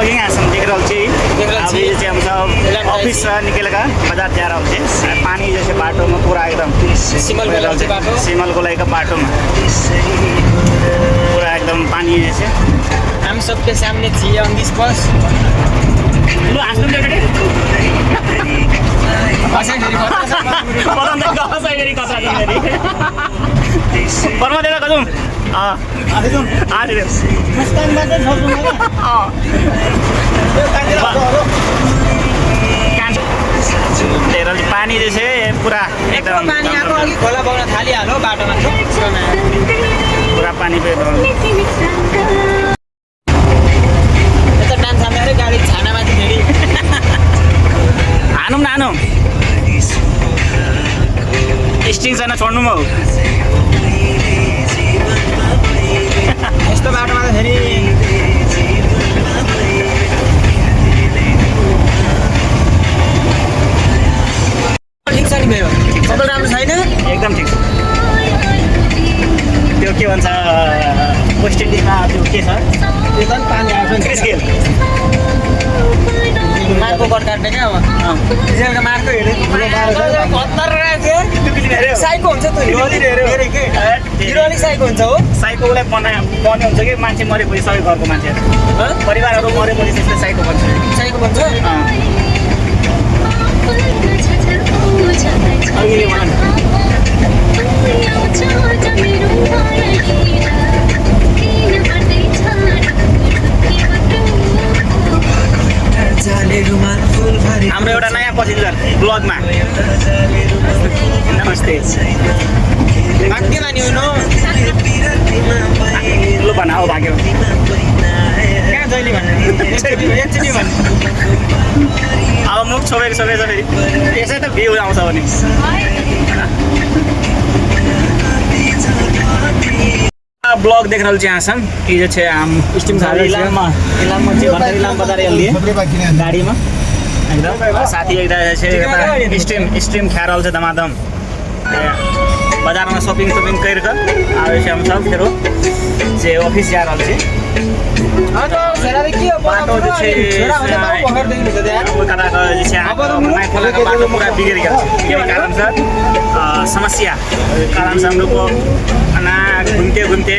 blogging आसन देख रहल छी अभी जे हम सब ऑफिस से निकल के बाजार जा रहल छी पानी जैसे बाटो में पूरा एकदम सिमल गोलाई का बाटो में पूरा एकदम पानी जैसे हम सबके सामने थी ऑन दिस बस लो आसन दे परमा देना कदम पानी जैसे पूरा एकदम पानी आको अघि खोला बग्न थालिहाल्यो बाटोमा पूरा पानी पे यता डान्स हान्दाखेरि गाडी छानामाथि फेरि हानौँ न हानौँ स्टिङ छैन छोड्नु म यस्तो बाटोमा त फेरि ठिक छ नि मेरो सबै राम्रो छैन एकदम ठिक त्यो के भन्छ वेस्ट इन्डिजमा त्यो के छ एकदम पानी आउँछ क्रिस गेल मार्को कट काट्ने क्या अब डिजेलको मार्को हेऱ्यो साइको हुन्छ त हिरो अलिक साइको हुन्छ हो साइको उसलाई बन्ने हुन्छ कि मान्छे मरेपछि सबै घरको मान्छेहरू परिवारहरू मरेपछि त्यस्तै साइको बन्छ साइको भन्छ हाम्रो एउटा नयाँ पसिन्जर ब्लगमा नमस्ते भाग्य मान्यो न लु भन हो भाग्यो कहाँ जहिले भन्ने अब मुख छोपेको फेरि त्यसै त भ्यू आउँछ भने ब्लॉग देख रहल छी अहाँ सब ई जे छै हम स्टीम इलाम बजार एलिए गाड़ी में एकदम साथी एकटा जे छै स्ट्रीम खा रहल छै दमादम बाजार में शॉपिंग कर आबे छै हम सब फेरो जे ऑफिस जा रहल छी बाटो जे छै बाटो पूरा बिगड़ गया यही कारण से समस्या कारण से हम लोग को घूमते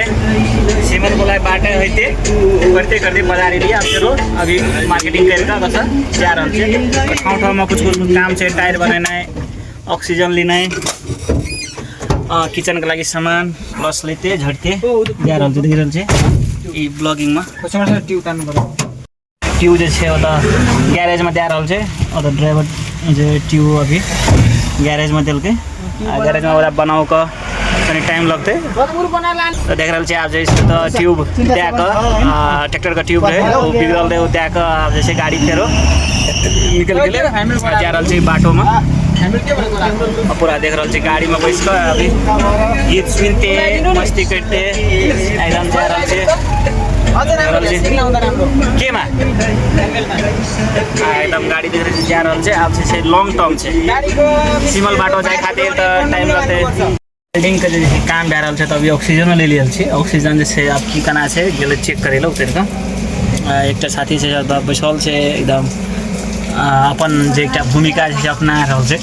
सिमल गोलाई बाटे होते करते बाजार एरिया फेरो अभी मार्केटिंग करके जा रहा है ठाउँ में कुछ काम है टायर बनाना ऑक्सीजन लेना किचन के लगी सामान प्लस लेते झटते जा रहा देख रहा है ब्लॉगिंग में ट्यूब जो ग्यारेज में जा रहा है ड्राइवर जो ट्यूब अभी ग्यारेज में दिल के ग्यारेज में बनाओ का टाइम लगते तो देख रहे आप जैसे तो ट्यूब ट्रैक्टर का ट्यूब है वो बिगड़ल रहे त्याग अब जैसे गाड़ी फेरो निकल के जा रहा बाटो में पूरा देख रहा गाड़ी में बैस कर अभी गीत सुनते मस्ती करते एकदम जा रहा केमा एकदम गाड़ी देख रहे जा रहा अब से लॉन्ग टर्म से सिमल बाटो जाए खातिर तो टाइम लगते बिल्डिंग का जो काम भए रहल छै तो अभी ऑक्सीजन ले लियल छी ऑक्सीजन जैसे आप की केना छै गेले चेक करे ला उतर के एकटा साथी छै बैसल छै एकदम अपन जे एकटा भूमिका छै अपना रहल छै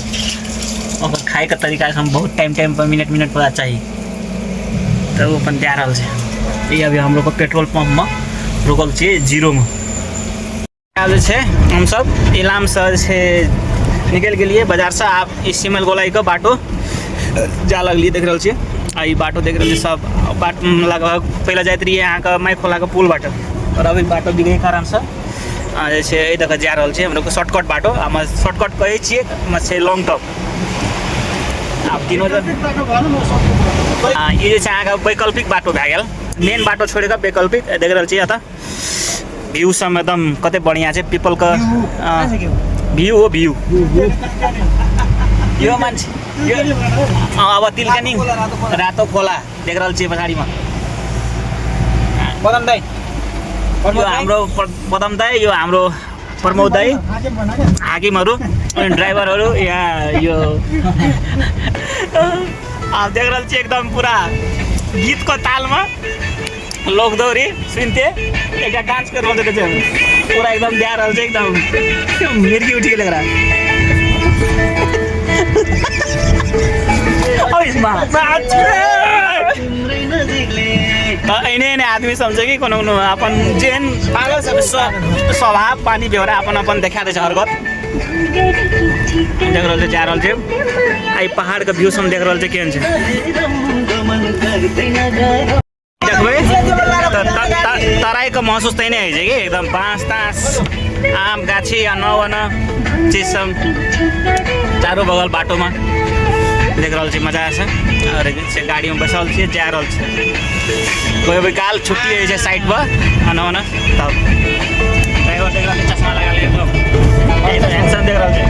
ओकर खाए के तरीका से हम बहुत टाइम पर मिनट पता चाहिए तो वो अपन दे रहल छै ये अभी हम लोग को पेट्रोल पंप में रुकल छी जीरो में आज छै हम सब इलाम से छै निकल गेलिए बाजार से आप इस सिमल गोलाई का बाटो जा लगलिए देख रहे छी बाटो देख रहे सब बाट लगभग पहले जाते रहिए यहाँ का माई खोला का पुल बाटो और अभी बाटो बिगड़े कारण से जैसे देख जा रहा है हम लोग शॉर्टकट बाटो शॉर्टकट कहे छे से लॉन्ग टर्म आप तीनों ये अहाँ का वैकल्पिक बाटो भए गेल मेन बाटो छोड़ेगा वैकल्पिक देख रहे छी आता भ्यू सब एकदम कते बढ़िया है पीपल का भ्यू हो भ्यू यो मान्छे अब तिलकानी रातो खोला देख रहा पछाडि में बदम दाई यो हाम्रो बदम दाई यो हाम्रो प्रमोद दाई हाकिमहरू अनि ड्राइभरहरू यहाँ यो आप देख रहा एकदम पूरा गीत को ताल में लोग दौरी सुनते एक डांस कर पूरा एकदम दिया रहल छै एकदम मिर्गी उठी के लग रहा है एने आदमी समझे कि कोनो अपन जेन स्वभाव पानी बेहोरा अपन अपन देखा दे हरकत देख रहल छै जा रहल छै आई पहाड़ के व्यू सब देख रहल छै केहन छै देखबै तराई के महसूस तै नहीं है कि एकदम बाँस तास आम गाछी अन चीज सब चारों बगल बाटो में देख रहल छी मजा आछे और से गाड़ी में बैसल छी जा रहल छी कोई काल छुट्टी है साइड पर अन तब ड्राइवर देख रहल चश्मा लगा ले एकदम हैंडसम देख रहल छै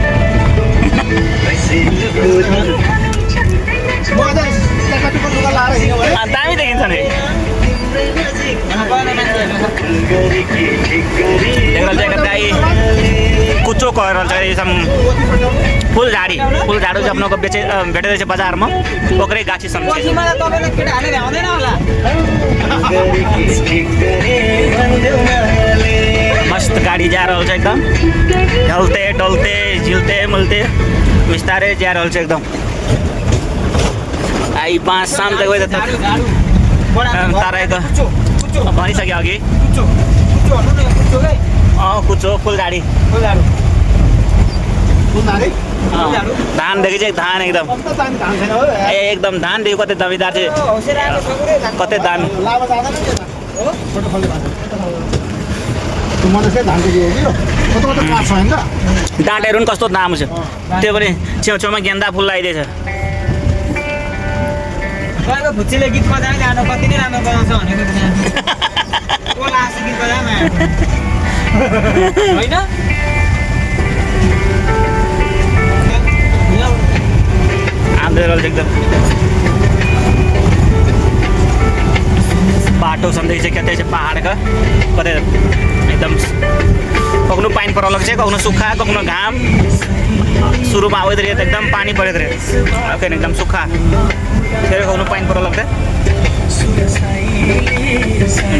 दामी देखिन्छ नि देख रहल छै कतै कुचो कह रहल छै एकदम फूल झाड़ी चाहिँ अपना को बेचे भेटे रहेछ बाजार में ओकरे गाछी सब छै मस्त गाड़ी जा रहल छै एकदम ढलते डलते झिलते मिलते बिस्तारे जा रहल छै एकदम आई 5 शाम तक होइ त ताराको भनिसक्यो अघि कुचो फुलझाडी धान देखि चाहिँ धान एकदम धान देखि कतै दमीदार चाहिँ कतै धान डाँटेहरू पनि कस्तो दाम छ त्यो पनि छेउछेउमा गेन्दा फुल लगाइदिएछ भुच्चीले गीत बजाए गाना कति नै राम्रो बनाउँछ भनेको कोला आसी गीत बजाए होइन एकदम बाटो सम्झै चाहिँ कतै चाहिँ पहाडका कतै एकदम कखनो पानी परलक छ कखनो सुक्खा कखनो घाम सुरुमा आउँदै रह्यो एकदम पानी परेको रह्यो अखन एकदम सुक्खा फेरि कखनो पानी परलक त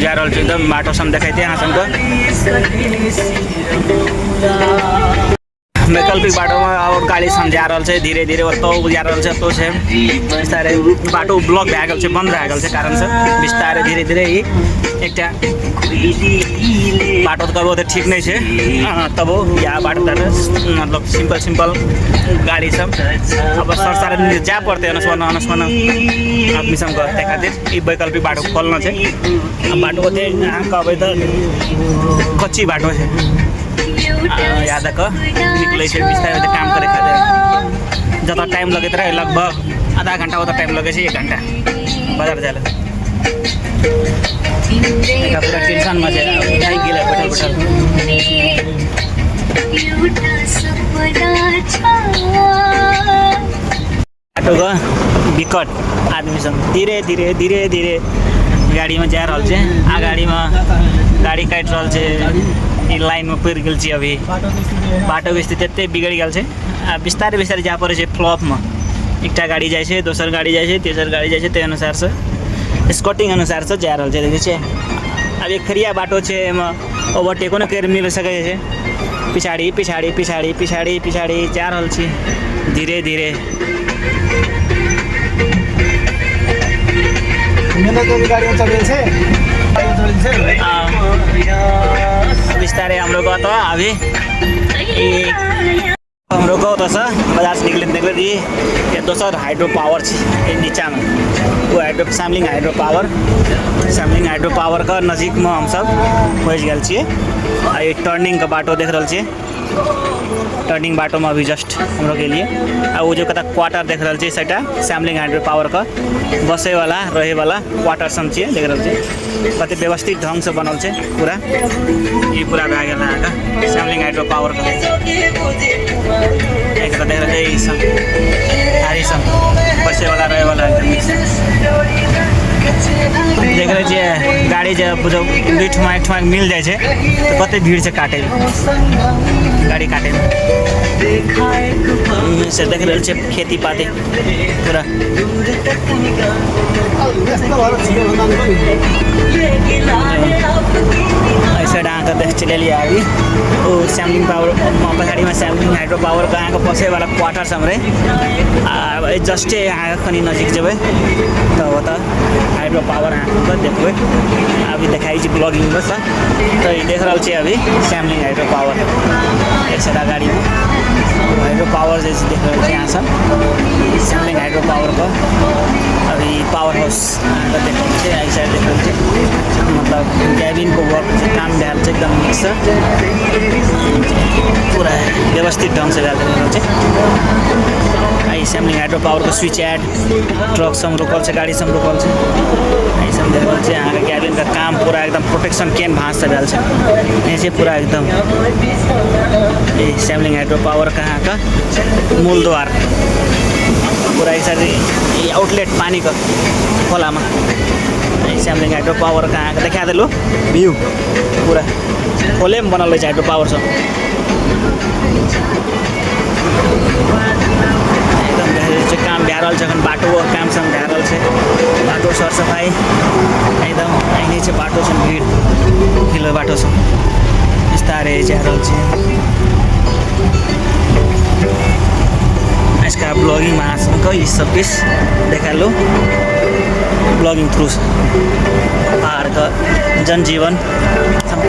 जा रहल छै एकदम बाटो सम देखाइदिए यहाँसम्मको वैकल्पिक बाटो में अब गाड़ी सब जा रहल छै धीरे धीरे ओतो जा रहल छै ओतो छै बिस्तारै बाटो ब्लॉक भए गेल छै बंद भए गेल छै कारण से बिस्तारै धीरे धीरे ही एकटा बाटो त कबो त ठीक नहीं छै तब या बाटो त मतलब सिंपल गाड़ी सब अब सरसार जा पर्दै अनस्वन आदमी सब गर्दै खातिर ई वैकल्पिक बाटो खोल्न छै बाटो को कबै त कच्ची बाटो छै यादक निकले छै बिस्तारै काम करे खातिर जता टाइम लगैत रहे लगभग आधा घंटा उता टाइम लगे 1 घंटा बाजार जाले का पूरा टेंशन में छै उठाइ गेले बैठल ऑटो का विकट आदमी सब धीरे धीरे गाड़ी में जा रहल छै आ गाड़ी में गाड़ी काट रहल छै लाइन में पड़ गेल छी अभी बाटो के स्थिति एते बिगड़ गेल छै आ बिस्तारे जा पड़े छै फ्लॉप में एकटा गाड़ी जाय छै दोसर गाड़ी जाय छै तेसर गाड़ी जाय छै ते अनुसार से स्कॉटिंग अनुसार से जा रहल छै देखै छै अब एक खरिया बाटो छै एमे ओवरटेको न कर मिल सकै छै पिछाड़ी जा रहल छी धीरे गाडी चलेल छै बिस्तारे हम लोग तो अभी हम लोग तो बाजार से निकले ये दोसर हाइड्रो पावर नीचा में वो सैमलिंग हाइड्रो पावर का नजीक में हम सब पहुँच गए छे ये टर्निंग का बाटो देख रहा छे टर्निंग बाटो में अभी जस्ट हम लोग के लिए वो जो कता क्वार्टर देख रहा छे सेटा सैमलिंग हाइड्रो पावर का बसे वाला रहे वाला क्वार्टर सब छे देख रहा छे कते व्यवस्थित ढंग से बनल छे पूरा ये पूरा भए गेल है सैमलिंग हाइड्रो पावर का एक देख रहे ई सब हारी सब बसे वाला रहे वाला देख रहे छे गाड़ी जब दुई ठुमा एक ठुमा मिल जाए छे तो कते भीड़ से काटे गाड़ी काटे से देख रहे छे खेती पाती पूरा साइड आकर देख चले लिया अभी वो सैमलिंग पावर पछाडि में सैमलिंग हाइड्रो पावर का आँखा पसे वाला क्वार्टर छ हमरे जस्ट यहाँ खनी नजिक जब तो वो तो हाइड्रो पावर आँखा देखो अभी दिखाई ब्लॉगिंग बस तो ये देख रहा अभी सैमलिंग हाइड्रो पावर एक साइड अगाडि में हाइड्रो पावर जैसे देख रहा यहाँ सब सैमलिंग हाइड्रो पावर को अभी पावर हाउस देख रहे आई साइड देख रहे मतलब क्याबिन को वर्क काम भ्याल एकदम मिक्स पूरा व्यवस्थित ढंग से भ्याल आई सैमलिंग हाइड्रो पावर को स्विच एड ट्रक सब रुकल से गाड़ी सब रुकल से आई सब देख रहे यहाँ का क्याबिन का काम पूरा एकदम प्रोटेक्शन केन भाँज से भ्याल ऐसे पूरा एकदम ये सैमलिंग हाइड्रो पावर का यहाँ का मूल द्वार पूरा एक साइड आउटलेट पानी का खोला में सैमलिंग हाइड्रो पावर का यहाँ देखा दिलो व्यू पूरा खोले में बनल हाइड्रो पावर सब एकदम काम भ्या रहल छै बाटो काम सब भ्या रहल छै बाटो सर सफाई एकदम अहिने छै बाटो सब भीड़ हिलो बाटो सब बिस्तारै जा रहल छै इसका ब्लॉगिंग में आसको ये सब कुछ देखा लो ब्लॉगिंग थ्रू पहाड़ का जनजीवन सब